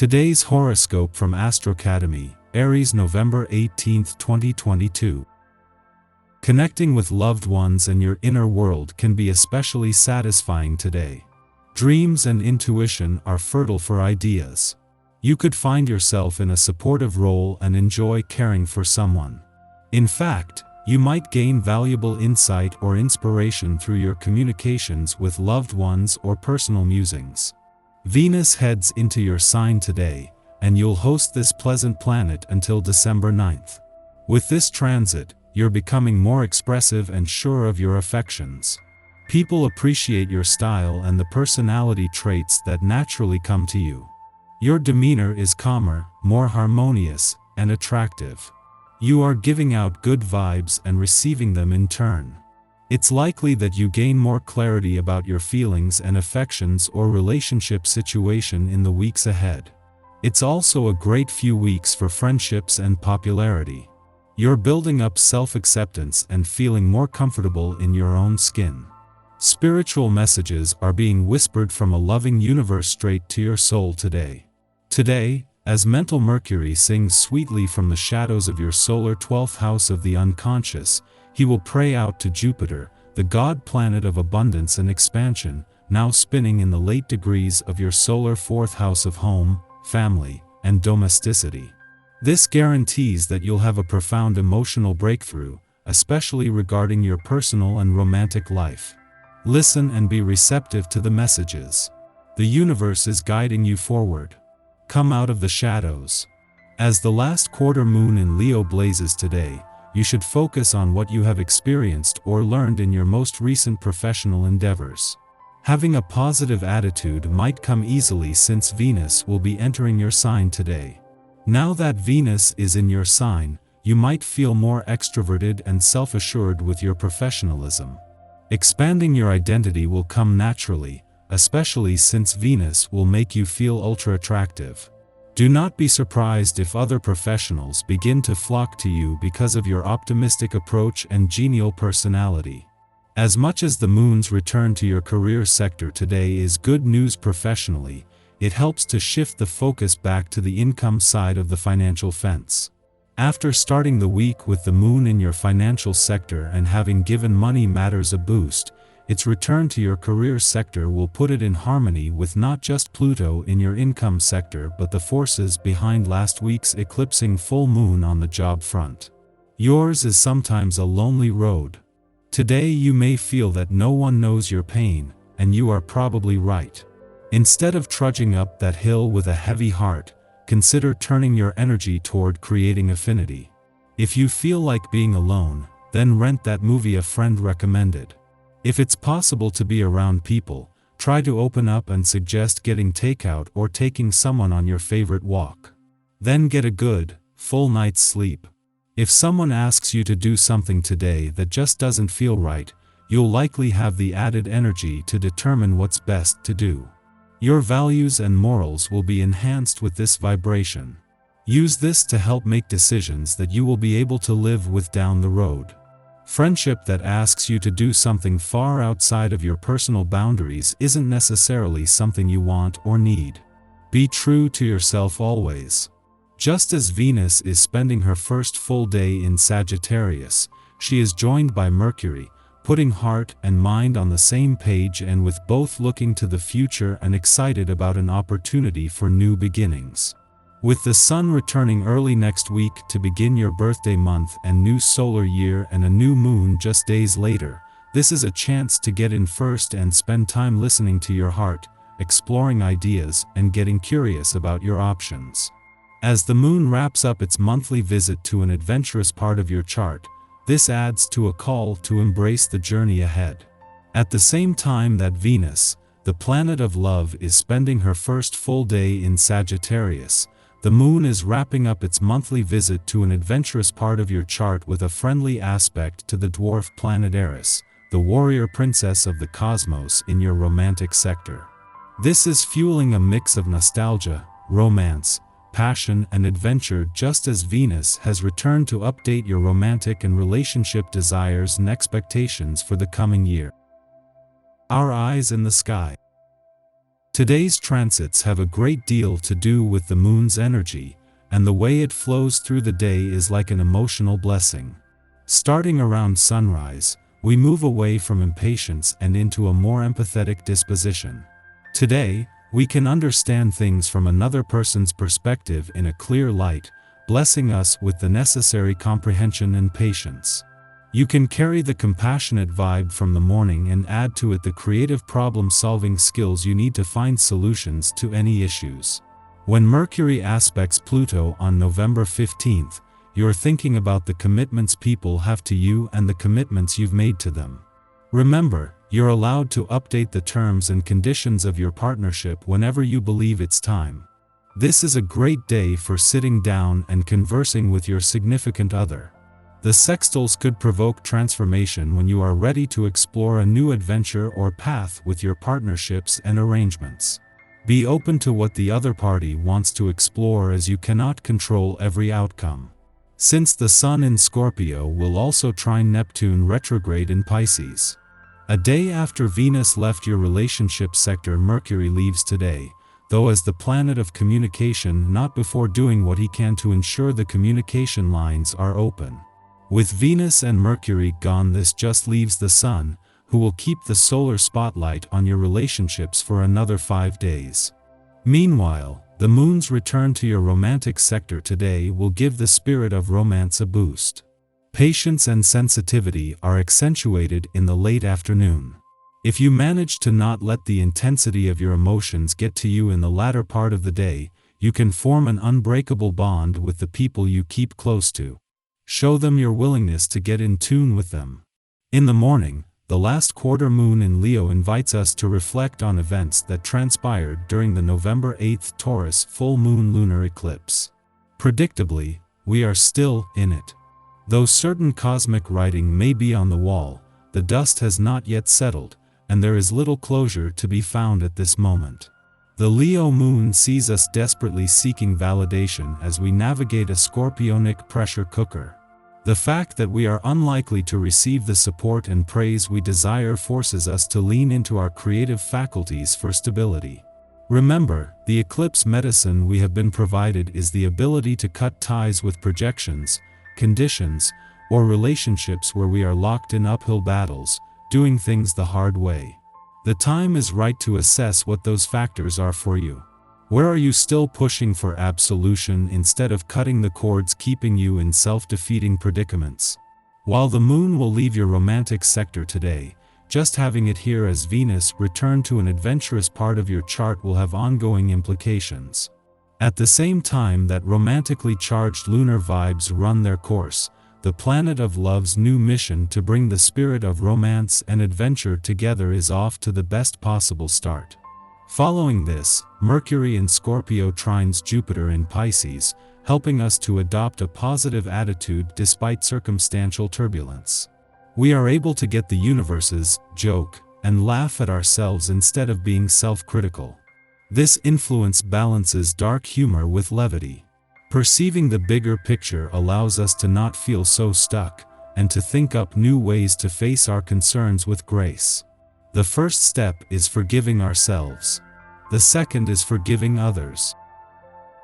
Today's horoscope from Astrocademy, Aries, November 18, 2022. Connecting with loved ones and your inner world can be especially satisfying today. Dreams and intuition are fertile for ideas. You could find yourself in a supportive role and enjoy caring for someone. In fact, you might gain valuable insight or inspiration through your communications with loved ones or personal musings. Venus heads into your sign today, and you'll host this pleasant planet until December 9th. With this transit, you're becoming more expressive and sure of your affections. People appreciate your style and the personality traits that naturally come to you. Your demeanor is calmer, more harmonious, and attractive. You are giving out good vibes and receiving them in turn. It's likely that you gain more clarity about your feelings and affections or relationship situation in the weeks ahead. It's also a great few weeks for friendships and popularity. You're building up self-acceptance and feeling more comfortable in your own skin. Spiritual messages are being whispered from a loving universe straight to your soul today. Today, as mental Mercury sings sweetly from the shadows of your solar 12th house of the unconscious, he will pray out to Jupiter, the god planet of abundance and expansion, now spinning in the late degrees of your solar 4th house of home, family, and domesticity. This guarantees that you'll have a profound emotional breakthrough, especially regarding your personal and romantic life. Listen and be receptive to the messages. The universe is guiding you forward. Come out of the shadows. As the last quarter moon in Leo blazes today, you should focus on what you have experienced or learned in your most recent professional endeavors. Having a positive attitude might come easily since Venus will be entering your sign today. Now that Venus is in your sign, you might feel more extroverted and self-assured with your professionalism. Expanding your identity will come naturally, especially since Venus will make you feel ultra-attractive. Do not be surprised if other professionals begin to flock to you because of your optimistic approach and genial personality. As much as the moon's return to your career sector today is good news professionally, it helps to shift the focus back to the income side of the financial fence. After starting the week with the moon in your financial sector and having given money matters a boost, its return to your career sector will put it in harmony with not just Pluto in your income sector but the forces behind last week's eclipsing full moon on the job front. Yours is sometimes a lonely road. Today you may feel that no one knows your pain, and you are probably right. Instead of trudging up that hill with a heavy heart, consider turning your energy toward creating affinity. If you feel like being alone, then rent that movie a friend recommended. If it's possible to be around people, try to open up and suggest getting takeout or taking someone on your favorite walk. Then get a good, full night's sleep. If someone asks you to do something today that just doesn't feel right, you'll likely have the added energy to determine what's best to do. Your values and morals will be enhanced with this vibration. Use this to help make decisions that you will be able to live with down the road. Friendship that asks you to do something far outside of your personal boundaries isn't necessarily something you want or need. Be true to yourself always. Just as Venus is spending her first full day in Sagittarius, she is joined by Mercury, putting heart and mind on the same page and with both looking to the future and excited about an opportunity for new beginnings. With the sun returning early next week to begin your birthday month and new solar year and a new moon just days later, this is a chance to get in first and spend time listening to your heart, exploring ideas, and getting curious about your options. As the moon wraps up its monthly visit to an adventurous part of your chart, this adds to a call to embrace the journey ahead. At the same time that Venus, the planet of love, is spending her first full day in Sagittarius, the moon is wrapping up its monthly visit to an adventurous part of your chart with a friendly aspect to the dwarf planet Aries, the warrior princess of the cosmos in your romantic sector. This is fueling a mix of nostalgia, romance, passion, and adventure just as Venus has returned to update your romantic and relationship desires and expectations for the coming year. Our eyes in the sky. Today's transits have a great deal to do with the moon's energy, and the way it flows through the day is like an emotional blessing. Starting around sunrise, we move away from impatience and into a more empathetic disposition. Today, we can understand things from another person's perspective in a clear light, blessing us with the necessary comprehension and patience. You can carry the compassionate vibe from the morning and add to it the creative problem-solving skills you need to find solutions to any issues. When Mercury aspects Pluto on November 15th, you're thinking about the commitments people have to you and the commitments you've made to them. Remember, you're allowed to update the terms and conditions of your partnership whenever you believe it's time. This is a great day for sitting down and conversing with your significant other. The sextiles could provoke transformation when you are ready to explore a new adventure or path with your partnerships and arrangements. Be open to what the other party wants to explore, as you cannot control every outcome. Since the Sun in Scorpio will also trine Neptune retrograde in Pisces. A day after Venus left your relationship sector, Mercury leaves today, though as the planet of communication, not before doing what he can to ensure the communication lines are open. With Venus and Mercury gone, this just leaves the Sun, who will keep the solar spotlight on your relationships for another 5 days. Meanwhile, the Moon's return to your romantic sector today will give the spirit of romance a boost. Patience and sensitivity are accentuated in the late afternoon. If you manage to not let the intensity of your emotions get to you in the latter part of the day, you can form an unbreakable bond with the people you keep close to. Show them your willingness to get in tune with them. In the morning, the last quarter moon in Leo invites us to reflect on events that transpired during the November 8th Taurus full moon lunar eclipse. Predictably, we are still in it. Though certain cosmic writing may be on the wall, the dust has not yet settled, and there is little closure to be found at this moment. The Leo moon sees us desperately seeking validation as we navigate a scorpionic pressure cooker. The fact that we are unlikely to receive the support and praise we desire forces us to lean into our creative faculties for stability. Remember, the eclipse medicine we have been provided is the ability to cut ties with projections, conditions, or relationships where we are locked in uphill battles, doing things the hard way. The time is right to assess what those factors are for you. Where are you still pushing for absolution instead of cutting the cords keeping you in self-defeating predicaments? While the moon will leave your romantic sector today, just having it here as Venus return to an adventurous part of your chart will have ongoing implications. At the same time that romantically charged lunar vibes run their course, the planet of love's new mission to bring the spirit of romance and adventure together is off to the best possible start. Following this, Mercury in Scorpio trines Jupiter in Pisces, helping us to adopt a positive attitude despite circumstantial turbulence. We are able to get the universe's joke and laugh at ourselves instead of being self-critical. This influence balances dark humor with levity. Perceiving the bigger picture allows us to not feel so stuck, and to think up new ways to face our concerns with grace. The first step is forgiving ourselves. The second is forgiving others.